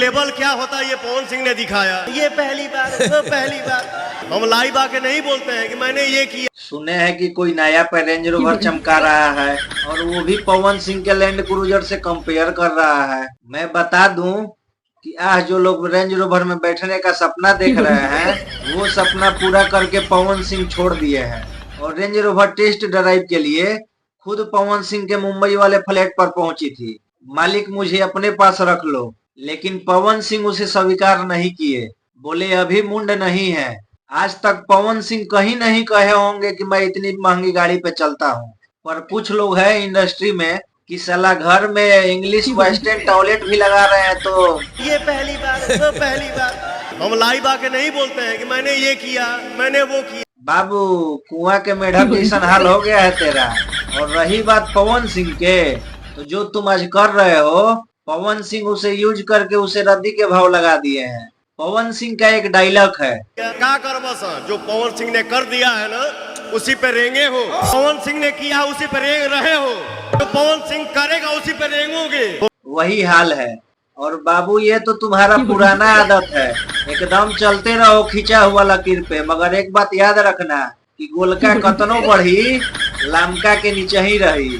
Level क्या होता है ये पवन सिंह ने दिखाया। ये पहली बार, वो पहली बार। हम लाइव आके नहीं बोलते हैं कि मैंने ये किया। सुने हैं कि कोई नया पे रेंज रोवर चमका रहा है और वो भी पवन सिंह के लैंड क्रूजर से कंपेयर कर रहा है। मैं बता दूं कि आज जो लोग रेंज रोवर में बैठने का सपना देख रहे हैं वो सपना पूरा करके पवन सिंह छोड़ दिए हैं। और रेंज रोवर टेस्ट ड्राइव के लिए खुद पवन सिंह के मुंबई वाले फ्लैट पर पहुंची थी। मालिक मुझे अपने पास रख लो, लेकिन पवन सिंह उसे स्वीकार नहीं किए। बोले अभी मुंड नहीं है। आज तक पवन सिंह कहीं नहीं कहे होंगे कि मैं इतनी महंगी गाड़ी पे चलता हूँ, पर कुछ लोग हैं इंडस्ट्री में कि साला घर में इंग्लिश वेस्टर्न टॉयलेट भी लगा रहे हैं। तो ये पहली बार, वो पहली बार। हम लाइव आके नहीं बोलते हैं कि मैंने ये किया, मैंने वो किया। बाबू कुआं के मेढक जैसन हाल हो गया है तेरा। और रही बात पवन सिंह के, तो जो तुम आज कर रहे हो, पवन सिंह उसे यूज करके उसे रद्दी के भाव लगा दिए हैं। पवन सिंह का एक डायलॉग है, क्या करबा सा, जो पवन सिंह ने कर दिया है ना उसी पे रेंगे हो। पवन सिंह ने किया उसी पे रेंग रहे हो, जो पवन सिंह करेगा उसी पे रेंगोगे। वही हाल है। और बाबू ये तो तुम्हारा पुराना आदत है, एकदम चलते रहो खिंचा हुआ लकीर पे। मगर एक बात याद रखना कि गोलका कतनो बढ़ी, लमका के नीचे ही रही।